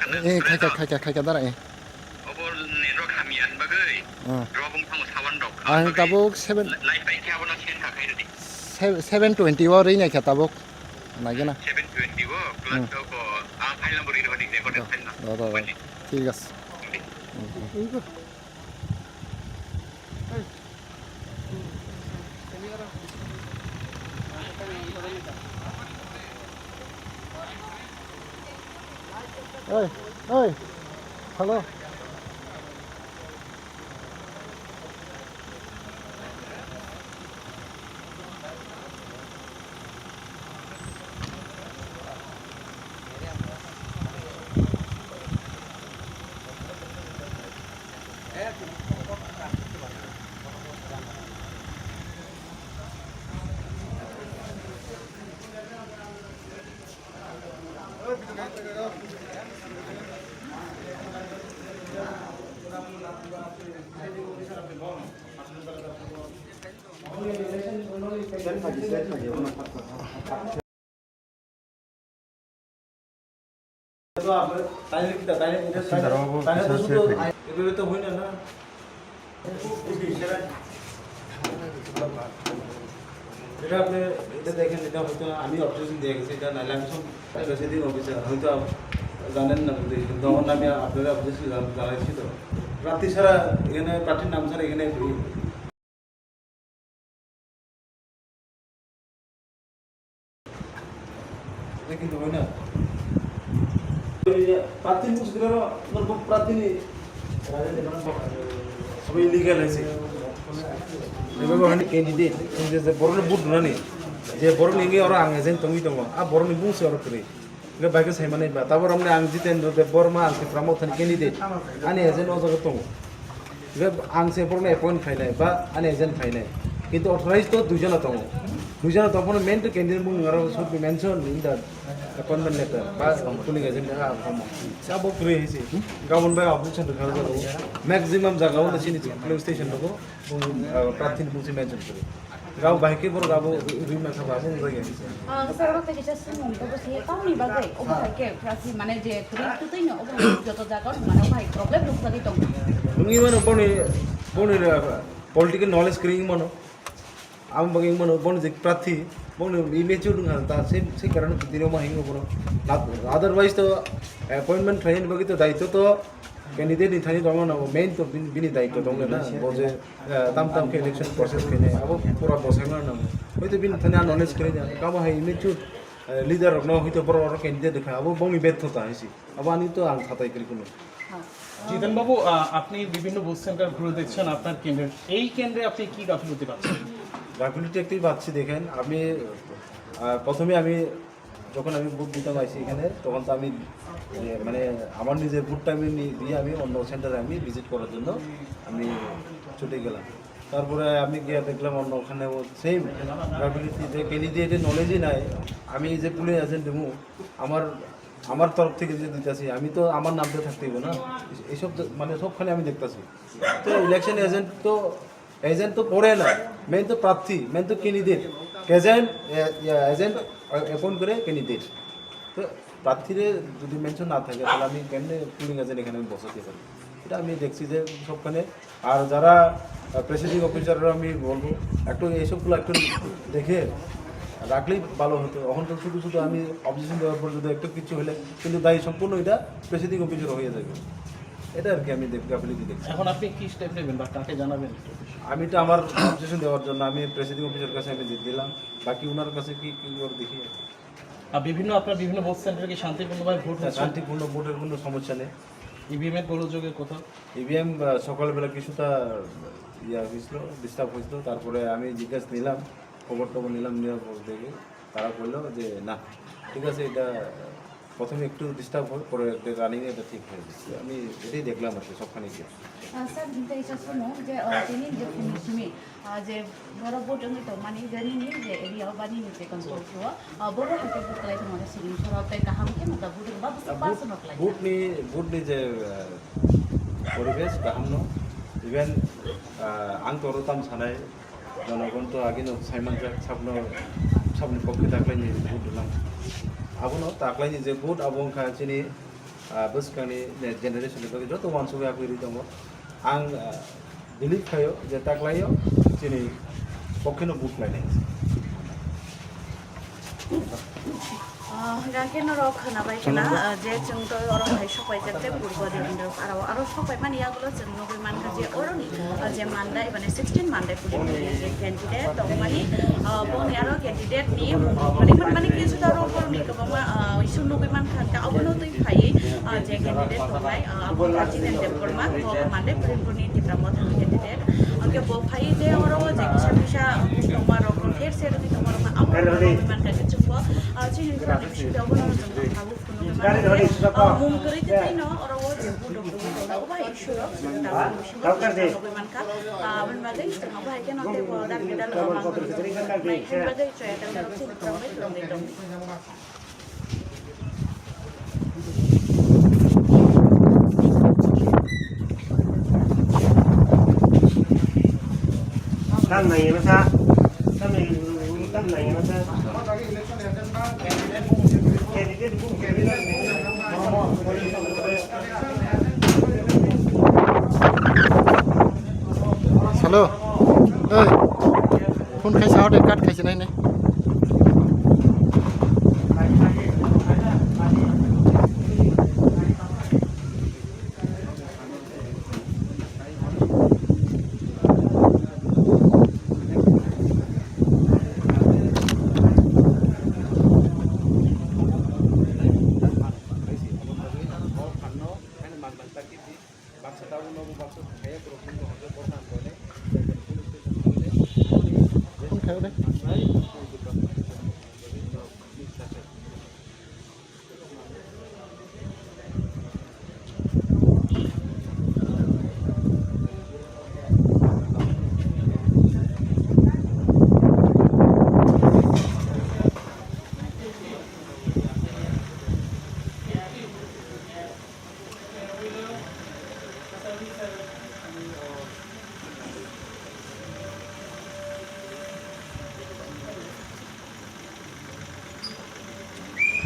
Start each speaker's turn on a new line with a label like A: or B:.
A: खायखा दारा आं Tabuk 720 wa ring ka tabuk nagena
B: 720 wo plus ko file number iro dik record file na
A: ঠিক আছে Oi, oi. Hello.
C: এটা আপনি এটা দেখেন এটা হয়তো আমি অবজেকশন দিয়ে গেছি এটা নাইলে আমি সব প্রেসিডিং অফিসার হয়তো জানেন না তখন আমি আপনারা অবজেকশন জানাইছি তো প্রার্থী ছাড়া এখানে প্রার্থীর নাম ছাড়া এখানে কিন্তু হয় না প্রার্থী মুশকিলের প্রার্থী সবাই ইলিগাল হয়েছে এভাবে মানে ক্যান্ডিডেট যে বড় বুট নানি যে বড় নিগে ওরা আঙে যেন তুমি দङ आ बरनि बुंसे ओर करे गे बाइक साइमाने बा ताबर हमने आं जितेन्द्र देव बर्मा आंके प्रमोथन कैंडिडेट आने एजेंट अजग दङ गे आंसे बरने अपॉइंट खाइनाय बा आने एजेंट खाइनाय किन्तु अथराइज तो दुइजना दङ दुइजना तपन मेन तो कैंडिडेट बुं आरो should be mention in the appointment letter बा पुलिंग एजेंट आ फॉर्म साबो क्रे हिसि गाबन बाय ऑब्जेक्शन रखा जादो मैक्सिमम जगह सिनि पुलिंग स्टेशन दङ प्रार्थी बुंसे मेंशन करे गाव बाइके बर गाबो रिमा था बाबो जाय
D: सर वक्त के जस्ट मोमento बसे काउनि बागै ओबाके प्रार्थी माने जे पुलिंग तुतैनो ओबो जतो जागा माने भाई प्रॉब्लम रुखसारि दङ
C: नोंनि माने बनि पॉलिटिकल नॉलेज क्रिंग मानो आम बगिं मानो बन जे प्रार्थी बन इमेच्योर दङ ता से कारण दिनो मा हिंगो बनो अदरवाइज तो अपॉइंटमेंट ट्रेन बगि तो दायित्व तो कैंडिडेट नि थानि दङ न मेन तो बिनि दायित्व दङ ना बजे ताम के इलेक्शन प्रोसेस केने अब पूरा बसायमा न होइतो बिनि थानि नॉलेज क्रिंग काम है इमेच्योर লিডার ন হইতো বড় বড় ক্যান্ডিডেট দেখা আবো বমি ব্যর্থতা হইছি আবো আমি তো আং খাতাই করি কোনো
E: জিতেন বাবু আপনি বিভিন্ন বুথ সেন্টার ঘুরে দেখছেন আপনার কেন্দ্রে এই কেন্দ্রে আপনি কি গাফিলতি পাচ্ছেন
C: গাফিলতি একটুই পাচ্ছি দেখেন আমি প্রথমে আমি যখন আমি বুথ দিতে আইছি এখানে তখন তো আমি মানে আমার নিজের বুথটা আমি দিয়ে আমি অন্য সেন্টারে আমি ভিজিট করার জন্য আমি ছুটে গেলাম তারপরে আমি গিয়ে দেখলাম অন্য ওখানে সেম গাফিলতি যে ক্যান্ডিডেটের নলেজই নাই আমি যে পুলিশ এজেন্ট দেবো আমার তরফ থেকে যে দিতেছি আমি তো আমার নামতে থাকতেই না এইসব মানে সবখানে আমি দেখতেছি তো ইলেকশন এজেন্ট তো পড়ে না মেন তো প্রার্থী মেন তো ক্যান্ডিডেট এজেন্ট অ্যাপয়েন্ট করে ক্যান্ডিডেট তো প্রার্থীরে যদি মেনশন না থাকে তাহলে আমি কেমনে পুলিং এজেন্ট এখানে বসাতে পারি এটা আমি দেখছি যে সবখানে আর যারা প্রেসিডিং অফিসাররা আমি বলবো একটু এইসবগুলো একটু দেখে রাখলেই ভালো হতো এখন তো শুধু শুধু আমি অবজেকশন দেওয়ার পর যদি একটু কিছু হলে কিন্তু দায়ী সম্পূর্ণ এটা প্রেসিডিং অফিসার হয়ে যাবে এটা আর কি আমি গাফিলতি দেখছি
E: এখন আপনি কি স্টেপ নেবেন বা কাকে জানাবেন
C: আমি তো আমার অবজেকশন দেওয়ার জন্য আমি প্রেসিডিং অফিসার কাছে আমি দিলাম বাকি ওনার কাছে কি করে দেখি
E: আপনার বিভিন্ন ভোট সেন্টারে কি শান্তিপূর্ণভাবে ভোট হচ্ছে
C: শান্তিপূর্ণ ভোটের কোনো সমস্যা নেই
E: ইভিএম এর গোলযোগের কথা
C: ইভিএম সকালবেলা কিছুটা হয়েছিল ডিস্টার্ব হয়েছিল তারপরে আমি জিজ্ঞাসা নিলাম খবর নিলাম নেওয়ার পর দেখে তারা বললো যে না ঠিক আছে এটা প্রথমে একটু ডিস্টার্ব হয় পরে রানিংয়ে এটা ঠিক হয়ে যাচ্ছে আমি এটাই দেখলাম আর কি সবখানে গিয়ে
D: স্যার কিন্তু এটা শুনো যে তিনি যে ফিনিশিমে যে বড় ভোট তো মানে জানি যে এরিয়া বানি নিতে কন্ট্রোল হওয়া বড় হাতে ভোট লাই তোমাদের সিরিং সরাতে কাহাম কে মত ভোট বাবু পাসন লাই
C: ভোটনি যে পরিবেশ কাহাম ইভেন आं तोरताम सानाय जनगण तो आगिनो साइमान साबनि पक्षे दाख्लायनि भोट दिलां आबोनो दाख्लायनि जे भोट आबोंखा जोंनि बोसोरनि जेनेरेसननि बागै जत' मानसिया फैयो दङ आं बिलिभ खायो जे ताग्लायाव दिनै पक्षेनो बुट लायनाय
D: गाकेन र खोनाबाय खोना जे जों तो अरं हाय सबाय जेते पूर्व दिनदो आरो सबाय माने आगुलो जों नबे मानका जे अरनि जे मानदाय माने 16 मानदाय पुलिस जे कैंडिडेट तो माने बने आरो कैंडिडेट नि माने किसु दारो परनि गोबां इसु नबे मानका का अबनो तै फायै जे कैंडिडेट दंनाय आबो काजिन देवबर्मा मानदाय पुलिसनि दिप्रामो कैंडिडेट अंके बो फायै जे अरो जे किसा किसा तमारो कन्टेर सेरनि तमारो मा आबो नबे मानका के चुपो चिनि mungkiri kita ino orang wajib budak budak aku baik syurok manka berbagai setengah baik kan nanti dan kita baik berbagai cuy dan nanti ramai dong
F: kan này nó sao kan này nó sao
A: Halo, phun khai sao để cắt khai trên này này.
C: bakso tahu nopo bakso kayak kurang